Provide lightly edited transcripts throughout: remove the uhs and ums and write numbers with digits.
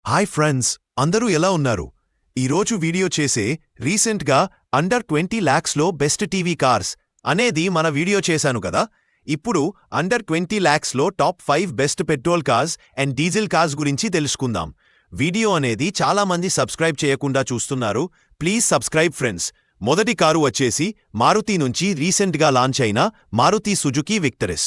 Hi friends, అందరూ ఎలా ఉన్నారు? ఈరోజు వీడియో చేసే రీసెంట్గా అండర్ 20 lakhsలో బెస్ట్ టీవీ కార్స్ అనేది మన వీడియో చేశాను కదా. ఇప్పుడు అండర్ 20 lakhsలో top 5 best petrol cars and diesel cars గురించి తెలుసుకుందాం. వీడియో అనేది చాలా మంది సబ్స్క్రైబ్ చేయకుండా చూస్తున్నారు. Please subscribe friends. మొదటి కారు వచ్చేసి మారుతి నుంచి రీసెంట్గా లాంచ్ అయిన మారుతి సుజుకి విక్టరస్.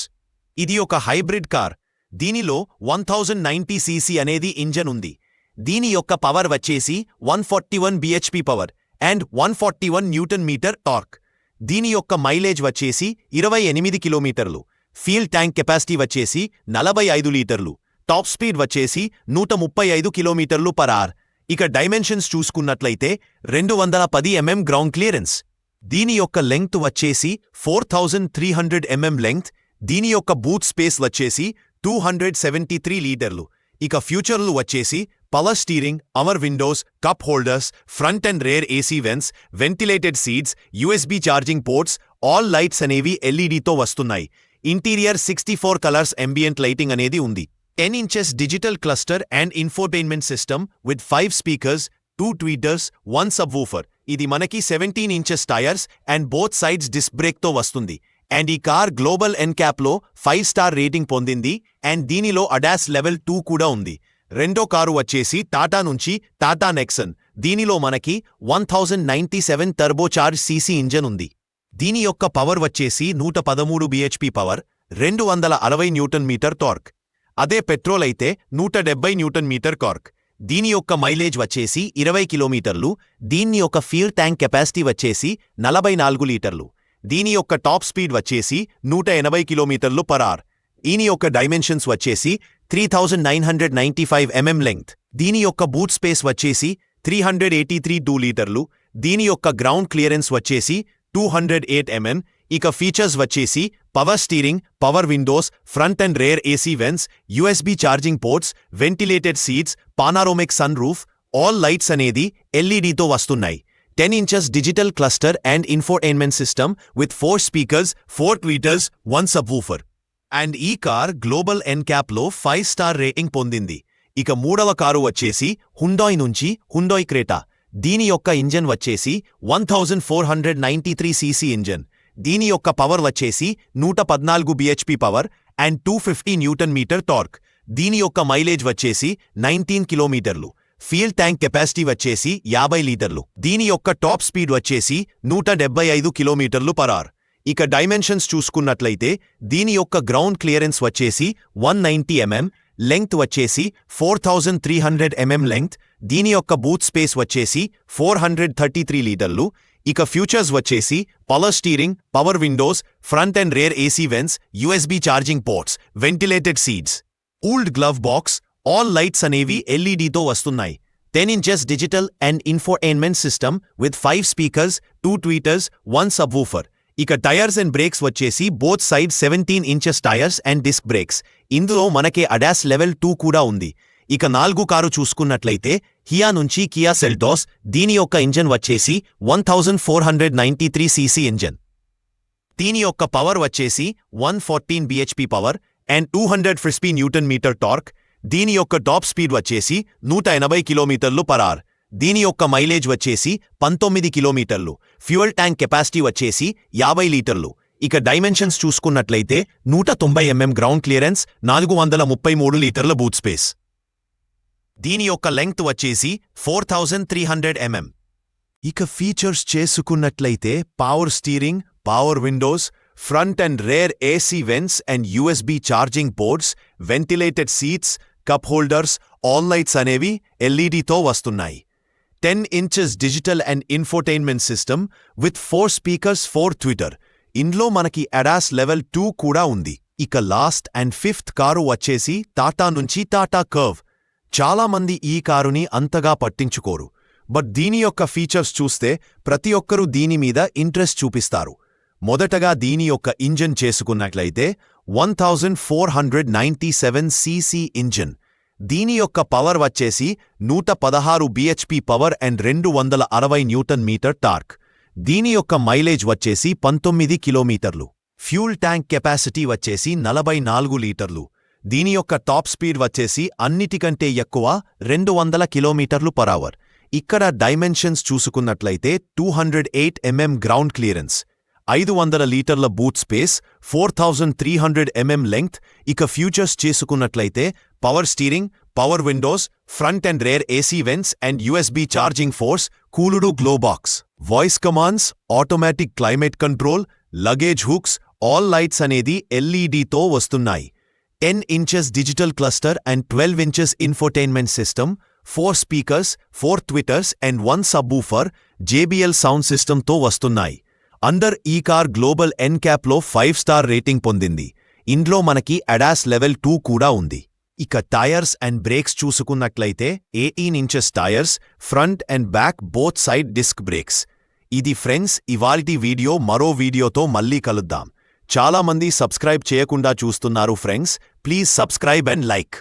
ఇది ఒక హైబ్రిడ్ కార్. దీనిలో 1090cc అనేది ఇంజన్ ఉంది. దీని యొక్క పవర్ వచ్చేసి 141 bhp power and 141 newton metre torque. దీని యొక్క మైలేజ్ వచ్చేసి 28 కిలోమీటర్లు. ఫ్యూయల్ ట్యాంక్ కెపాసిటీ వచ్చేసి 45 లీటర్లు. టాప్ స్పీడ్ వచ్చేసి 135 కిలోమీటర్లు పర్ అవర్. ఇక డైమెన్షన్స్ చూసుకున్నట్లయితే 210 mm గ్రౌండ్ క్లియరెన్స్. దీని యొక్క లెంగ్త్ వచ్చేసి 4300 mm లెంగ్త్. దీని యొక్క బూట్ స్పేస్ వచ్చేసి 273 లీటర్లు. ఇక ఫ్యూచర్లు వచ్చేసి power steering, power Windows, cup holders, front and rear AC vents, ventilated seats, USB charging ports, all lights అనేవి ఎల్ఈడీతో వస్తున్నాయి. ఇంటీరియర్ 64 కలర్స్ ఎంబియంట్ లైటింగ్ అనేది ఉంది. 10 inches digital cluster and infotainment system with 5 speakers, 2 tweeters, 1 subwoofer. ఇది మనకి 17 inches tyres and both sides disc బ్రేక్తో వస్తుంది. And ఈ కార్ గ్లోబల్ ఎన్క్యాప్లో 5 స్టార్ రేటింగ్ పొందింది అండ్ దీనిలో అడాస్ లెవెల్ 2 కూడా ఉంది. రెండో కారు వచ్చేసి టాటా నుంచి టాటా నెక్సన్. దీనిలో మనకి 1097 టర్బోచార్జ్ సీసీ ఇంజన్ ఉంది. దీని యొక్క పవర్ వచ్చేసి 113 bhp power, 260 newton metre torque. అదే పెట్రోల్ అయితే 170 న్యూటన్ మీటర్ టార్క్. దీని యొక్క మైలేజ్ వచ్చేసి 20 కిలోమీటర్లు. దీని యొక్క ఫ్యూయల్ ట్యాంక్ కెపాసిటీ వచ్చేసి 44 లీటర్లు. దీని యొక్క టాప్ స్పీడ్ వచ్చేసి 180 కిలోమీటర్లు పర్ అవర్. దీని యొక్క డైమెన్షన్స్ వచ్చేసి 3995 mm లెంగ్త్. దీని యొక్క బూట్ స్పేస్ వచ్చేసి 383 లీటర్లు. దీని యొక్క గ్రౌండ్ క్లియరెన్స్ వచ్చేసి 208 mm. ఇక ఫీచర్స్ వచ్చేసి power steering, power windows, front and rear AC vents, USB charging ports, ventilated seats, panoramic sunroof, all lights అనేది ఎల్ఈడీతో వస్తున్నాయి. 10 inches digital cluster and infotainment system with 4 speakers, 4 tweeters, 1 subwoofer. And ఈ car global ఎన్క్యాప్లో 5 star rating పొందింది. ఇక మూడవ car వచ్చేసి Hyundai నుంచి హుండాయ్ క్రేటా. దీని యొక్క ఇంజన్ వచ్చేసి 1493cc ఇంజన్. దీని యొక్క పవర్ వచ్చేసి 114 bhp power and 250 newton metre torque. దీని యొక్క మైలేజ్ వచ్చేసి 19 కిలోమీటర్లు. ఫ్యూయల్ ట్యాంక్ కెపాసిటీ వచ్చేసి 50 లీటర్లు. దీని యొక్క టాప్ స్పీడ్ వచ్చేసి 175 కిలోమీటర్లు పర్ అవర్. ఇక డైమెన్షన్స్ చూసుకున్నట్లయితే దీని యొక్క గ్రౌండ్ క్లియరెన్స్ వచ్చేసి 190 mm, లెంగ్త్ వచ్చేసి 4300 mm లెంగ్త్. దీని యొక్క బూట్ స్పేస్ వచ్చేసి 433 లీటర్లు. ఇక ఫ్యూచర్స్ వచ్చేసి power steering, power windows, front and rear AC vents, USB charging ports, ventilated seats, cooled glove box, all lights అనేవి ఎల్ఈడీతో వస్తున్నాయి. 10 inches digital and infotainment system with 5 speakers, 2 tweeters, 1 subwoofer. ఇక tyres and brakes వచ్చేసి both side 17 inches tyres and disc brakes. ఇందులో మనకే ADAS level 2 కూడా ఉంది. ఇక 4 కారు చూసుకున్నట్లయితే కియా నుంచి కియా సెల్టోస్. దీని యొక్క ఇంజన్ వచ్చేసి 1493cc ఇంజన్. దీని యొక్క పవర్ వచ్చేసి 114 bhp power and 250 newton metre torque. దీని యొక్క టాప్ స్పీడ్ వచ్చేసి 180 కిలోమీటర్లు పర్ అవర్. దీని యొక్క మైలేజ్ వచ్చేసి 19 కిలోమీటర్లు. ఫ్యూయల్ ట్యాంక్ కెపాసిటీ వచ్చేసి 50 లీటర్లు. ఇక డైమెన్షన్స్ చూసుకున్నట్లయితే 190 mm గ్రౌండ్ క్లియరెన్స్, 433 లీటర్ల బూట్ స్పేస్. దీని యొక్క లెంగ్త్ వచ్చేసి 4300 mm. ఇక ఫీచర్స్ చేసుకున్నట్లయితే power steering, power windows, front and rear AC vents and USB charging ports, ventilated seats, cup holders, all lights అనేవి ఎల్ఈడీతో వస్తున్నాయి. 10 inches digital and infotainment system with 4 speakers, 4 tweeter. ఇందులో మనకి అడాస్ లెవెల్ 2 కూడా ఉంది. ఇక లాస్ట్ అండ్ 5th కారు వచ్చేసి టాటా నుంచి టాటా కర్వ్. చాలామంది ఈ కారుని అంతగా పట్టించుకోరు. బట్ దీని యొక్క ఫీచర్స్ చూస్తే ప్రతి ఒక్కరూ దీని మీద ఇంట్రెస్ట్ చూపిస్తారు. మొదటగా దీని యొక్క ఇంజన్ చేసుకున్నట్లయితే 1497cc ఇంజన్. దీని యొక్క పవర్ వచ్చేసి 116 bhp power and 260 newton metre torque. దీని యొక్క మైలేజ్ వచ్చేసి 19 కిలోమీటర్లు. ఫ్యూల్ ట్యాంక్ కెపాసిటీ వచ్చేసి 44 లీటర్లు. దీని యొక్క టాప్ స్పీడ్ వచ్చేసి అన్నిటికంటే ఎక్కువ 200 km/h. ఇక్కడ డైమెన్షన్స్ చూసుకున్నట్లయితే 208 mm గ్రౌండ్ క్లియరెన్స్, 500 లీటర్ల బూట్ స్పేస్, 4300 mm లెంగ్త్. ఇక ఫ్యూచర్స్ చేసుకున్నట్లయితే power steering, power windows, front and rear AC vents and USB charging ports, cooled glove box, voice commands, automatic climate control, luggage hooks, all lights అనేది ఎల్ఈడీతో వస్తున్నాయి. 10 inches digital cluster and 12 inches infotainment system, 4 speakers, 4 tweeters and 1 subwoofer, JBL sound సిస్టమ్తో వస్తున్నాయి. అండర్ ఈ car global ఎన్క్యాప్లో 5 star rating పొందింది. ఇంట్లో మనకి అడాస్ లెవెల్ 2 కూడా ఉంది. ఇక టైర్స్ అండ్ బ్రేక్స్ చూసుకున్నట్లయితే 18 inches tyres, front and back both side disc brakes. ఇది ఫ్రెండ్స్ ఇవాల్టి వీడియో. మరో వీడియోతో మళ్ళీ కలుద్దాం. చాలా మంది సబ్స్క్రైబ్ చేయకుండా చూస్తున్నారు friends, please subscribe and like.